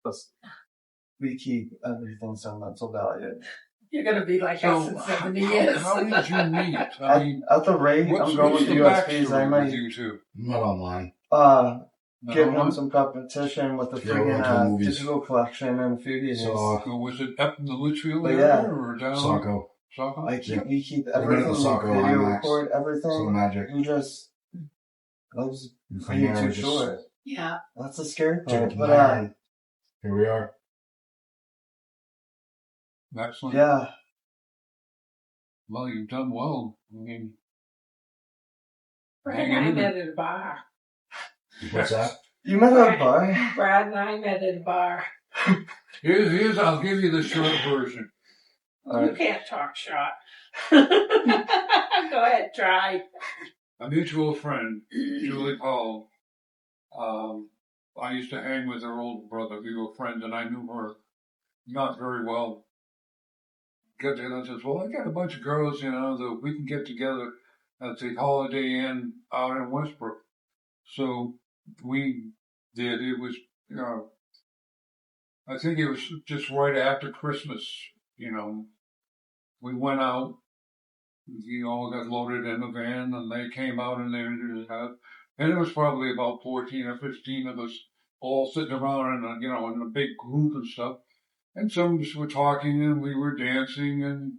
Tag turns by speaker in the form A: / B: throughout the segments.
A: Plus, we keep everything sentimental value.
B: You're going to be like us in 70 years.
C: How did you meet?
A: At the rate I'm going with USPs, I might...
C: You two?
D: Not online.
A: Give him some competition with the freaking digital collection in a few years.
C: So was it up in the Litchfield
A: area
C: or down?
D: Saco.
A: We keep everything, video record everything.
D: So magic.
A: And just, those are too short.
B: Yeah.
A: That's the scary part. But
D: here we are.
C: Excellent.
A: Yeah.
C: Well, you've done well. I mean,
B: Brad and I met at a bar.
D: What's that?
A: You met at a bar?
B: Brad and I met at a bar.
C: Here's, I'll give you the short version.
B: You can't talk short. Go ahead, try.
C: A mutual friend, Julie Paul, I used to hang with her older brother. We were friends, and I knew her not very well. Got together and says, well, I got a bunch of girls, that we can get together at the Holiday Inn out in Westbrook. So we did. It was, I think it was just right after Christmas, We went out, we all got loaded in a van, and they came out and they ended up, and it was probably about 14 or 15 of us all sitting around in a big group and stuff. And some of us were talking and we were dancing and,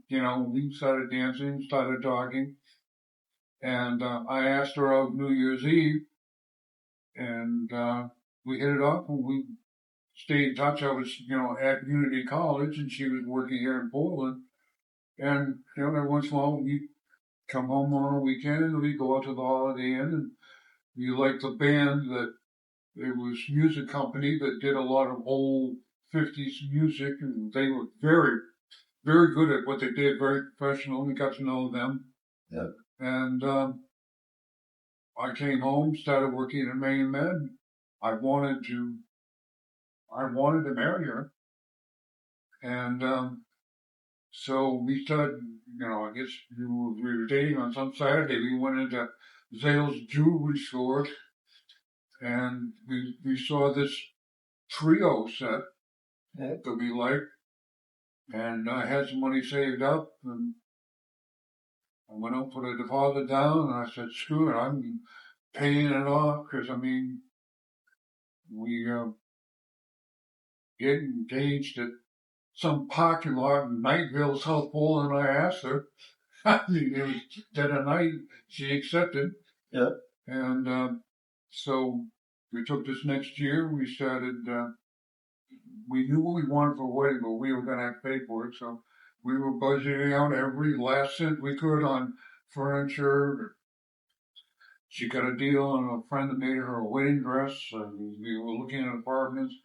C: we started dancing, started talking. And I asked her out New Year's Eve and we hit it off and we stayed in touch. I was, at Unity College and she was working here in Portland. And, every once in a while we come home on a weekend and we go out to the Holiday Inn and we liked the band that it was a music company that did a lot of old 50s music, and they were very, very good at what they did, very professional. We got to know them.
A: Yep.
C: And I came home, started working at Maine Med. I wanted to marry her. And so we started, I guess we were dating on some Saturday. We went into Zales Jewelry Store, and we saw this trio set that we liked, and I had some money saved up, and I went out, put a deposit down, and I said, screw it, I'm paying it off, because, we get engaged at some parking lot in Nightville, South Pole, and I asked her, it was dead of night, she accepted.
A: Yeah.
C: And so we took this next year, we started, we knew what we wanted for a wedding, but we were going to have to pay for it. So we were budgeting out every last cent we could on furniture. She got a deal on a friend that made her a wedding dress. We were looking at apartments.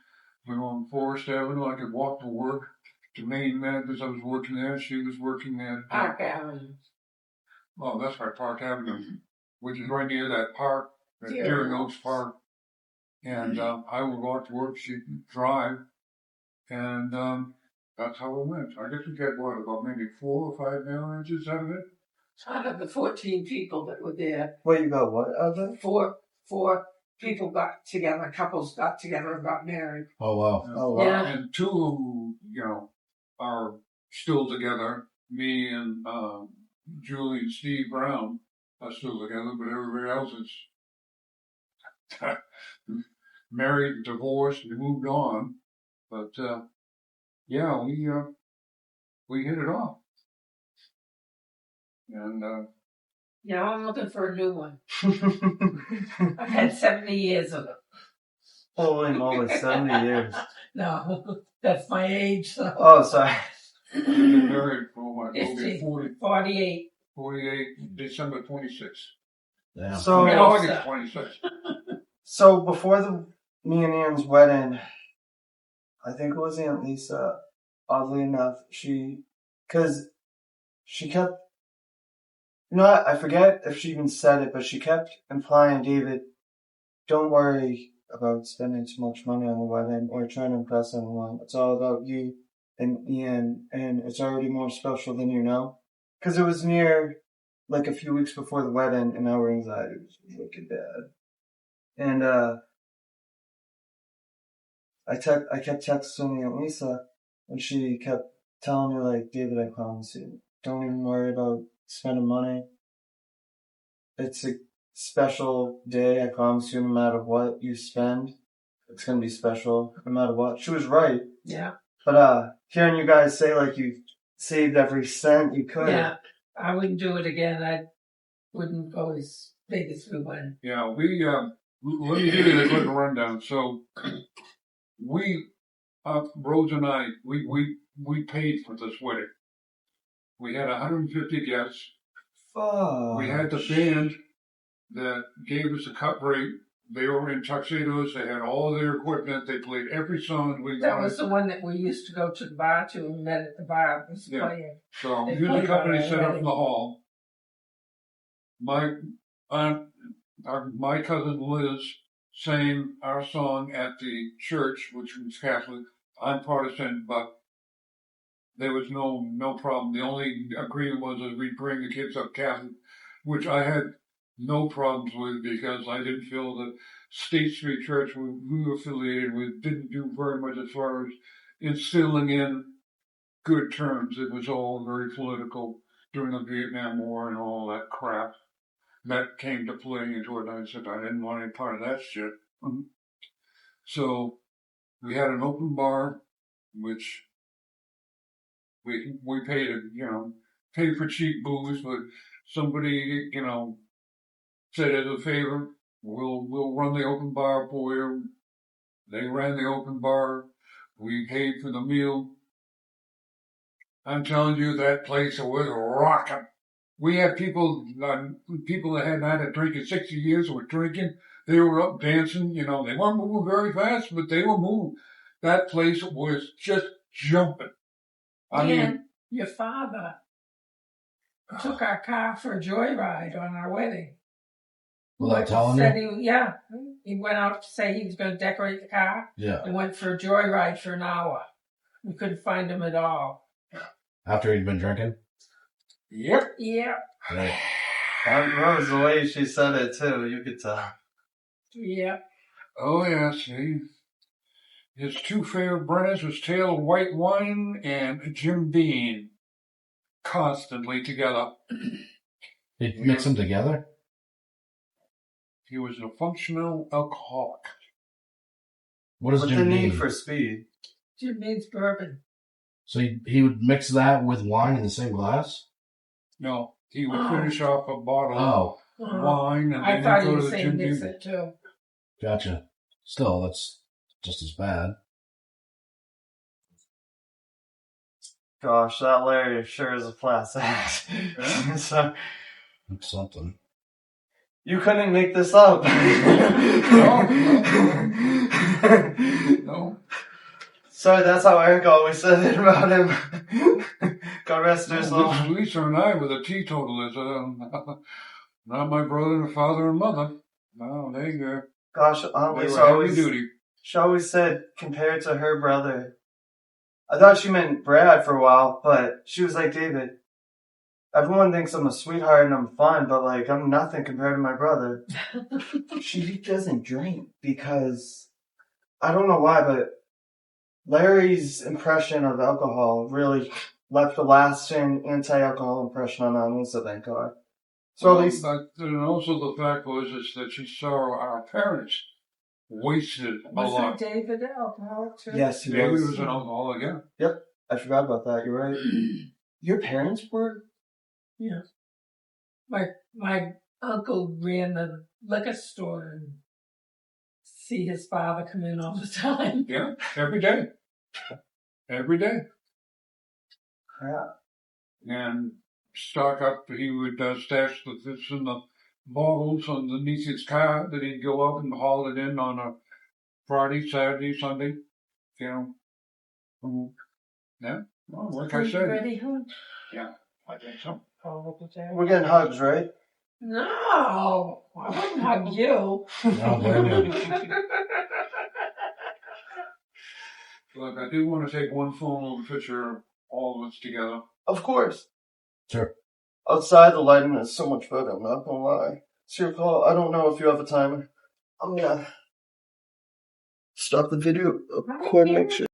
C: We were on Forest Avenue. I could walk to work to Maine Med because I was working there. She was working at
B: Park Avenue.
C: Oh, that's right, Park Avenue, which is right near that park, that Deering Oaks Park. And I would walk to work. She'd drive. And that's how it went. I guess we got, about maybe 4 or 5 mail inches out of it?
B: Out of the 14 people that were there.
A: Wait, you got what out of it?
B: Four people got together, couples got together and got married.
D: Oh, wow.
A: Oh, wow.
B: Yeah.
C: And 2 who, are still together. Me and Julie and Steve Brown are still together, but everybody else is married, divorced, and moved on. But, we hit it off. And,
B: I'm looking for a new one. I've had 70 years of it.
A: Holy moly, 70 years.
B: No, that's my age. So.
A: Oh, sorry.
C: we've been married for what?
B: 48.
C: 48, December 26th.
D: Yeah.
A: So,
C: August 26th.
A: So before me and Ian's wedding, I think it was Aunt Lisa, oddly enough, because she kept, I forget if she even said it, but she kept implying, David, don't worry about spending too much money on the wedding or trying to impress anyone. It's all about you and Ian, and it's already more special than you know. Because it was near, a few weeks before the wedding, and our anxiety was wicked bad. And, I kept texting Aunt Lisa, and she kept telling me, like, David, I promise you, don't even worry about spending money. It's a special day, I promise you, no matter what you spend, it's gonna be special, no matter what. She was right.
B: Yeah.
A: But, hearing you guys say, like, you saved every cent you could.
B: Yeah. I wouldn't do it again. I wouldn't go as big as we went.
C: Yeah, let me give you the quick rundown. So, Rose and I, we paid for this wedding. We had 150 guests.
A: Fuck.
C: We had the band that gave us a cut rate. They were in tuxedos. They had all their equipment. They played every song we
B: That
C: wanted.
B: was the one that we used to go to the bar to and met at the bar. Was
C: Yeah.
B: playing.
C: So,
B: They
C: music
B: played
C: company
B: on our
C: set up in
B: wedding.
C: the hall. My cousin Liz sang our song at the church, which was Catholic. I'm Protestant, but there was no problem. The only agreement was that we'd bring the kids up Catholic, which I had no problems with because I didn't feel that State Street Church we were affiliated with didn't do very much as far as instilling in good terms. It was all very political during the Vietnam War and all that crap. That came to play into it. I said I didn't want any part of that shit. So we had an open bar, which we paid, paid for cheap booze, but somebody, said as a favor, we'll run the open bar for you. They ran the open bar. We paid for the meal. I'm telling you, that place was rocking. We had people that hadn't had a drink in 60 years were drinking. They were up dancing. They weren't moving very fast, but they were moving. That place was just jumping. I mean,
B: your father took our car for a joyride on our wedding.
D: Without telling you?
B: He went out to say he was going to decorate the car.
D: Yeah.
B: And went for a joyride for an hour. We couldn't find him at all.
D: After he'd been drinking?
C: Yep.
B: Yeah.
D: Right.
A: Rose, the way she said it, too, you could tell.
B: Yeah.
C: Oh, yeah, see. His two favorite brands was Tail White Wine and Jim Beam. Constantly together.
D: He'd mix them together?
C: He was a functional alcoholic.
D: What is
A: What's the
D: Jim
A: need
D: Beam?
A: for speed?
B: Jim Beam's bourbon.
D: So he would mix that with wine in the same glass?
C: No, he would finish off a bottle
D: Oh,
C: of wine and
B: I
C: then
B: thought
C: he'd
B: he
C: go
B: was
C: to the
B: saying
C: Jim
B: mix
C: Beam.
B: it too.
D: gotcha. Still, that's just as bad.
A: Gosh, that Larry sure is a class act. So,
D: It's something.
A: you couldn't make this up.
C: No.
A: Sorry, that's how Eric always said it about him. God rest her soul.
C: Lisa and I were the teetotalers. Not my brother and father and mother. No, they were
A: Gosh, Aunt Lisa
C: heavy
A: always,
C: duty.
A: she always said, compared to her brother. I thought she meant Brad for a while, but she was like, David, everyone thinks I'm a sweetheart and I'm fun, but like, I'm nothing compared to my brother. She doesn't drink because, I don't know why, but Larry's impression of alcohol really left a lasting anti-alcohol impression on Aunt Lisa, thank God. So at least,
C: But and also the fact is that she saw our parents wasted a lot.
B: Wasn't David an alcoholic too?
A: yes, he
C: David
A: was.
C: was an alcoholic, yeah.
A: Yep, I forgot about that, you're right. Your parents were?
B: Yeah. My uncle ran the liquor store and see his father come in all the time.
C: Yeah, every day. Every day.
A: Yeah.
C: And stock up, he would stash the fish in the bottles underneath his car that he'd go up and haul it in on a Friday, Saturday, Sunday. Yeah, well, like I
B: Are you
C: said.
B: ready, hon?
C: Yeah, I think so.
A: We're getting hugs, right?
B: No, I wouldn't hug you.
D: I don't blame you.
C: Look, I do want to take one full picture of all of us together.
A: Of course.
D: Sure.
A: Outside, the lighting is so much better, I'm not gonna lie. It's your call. I don't know if you have a timer. I'm gonna Stop the video. Recording. Make sure.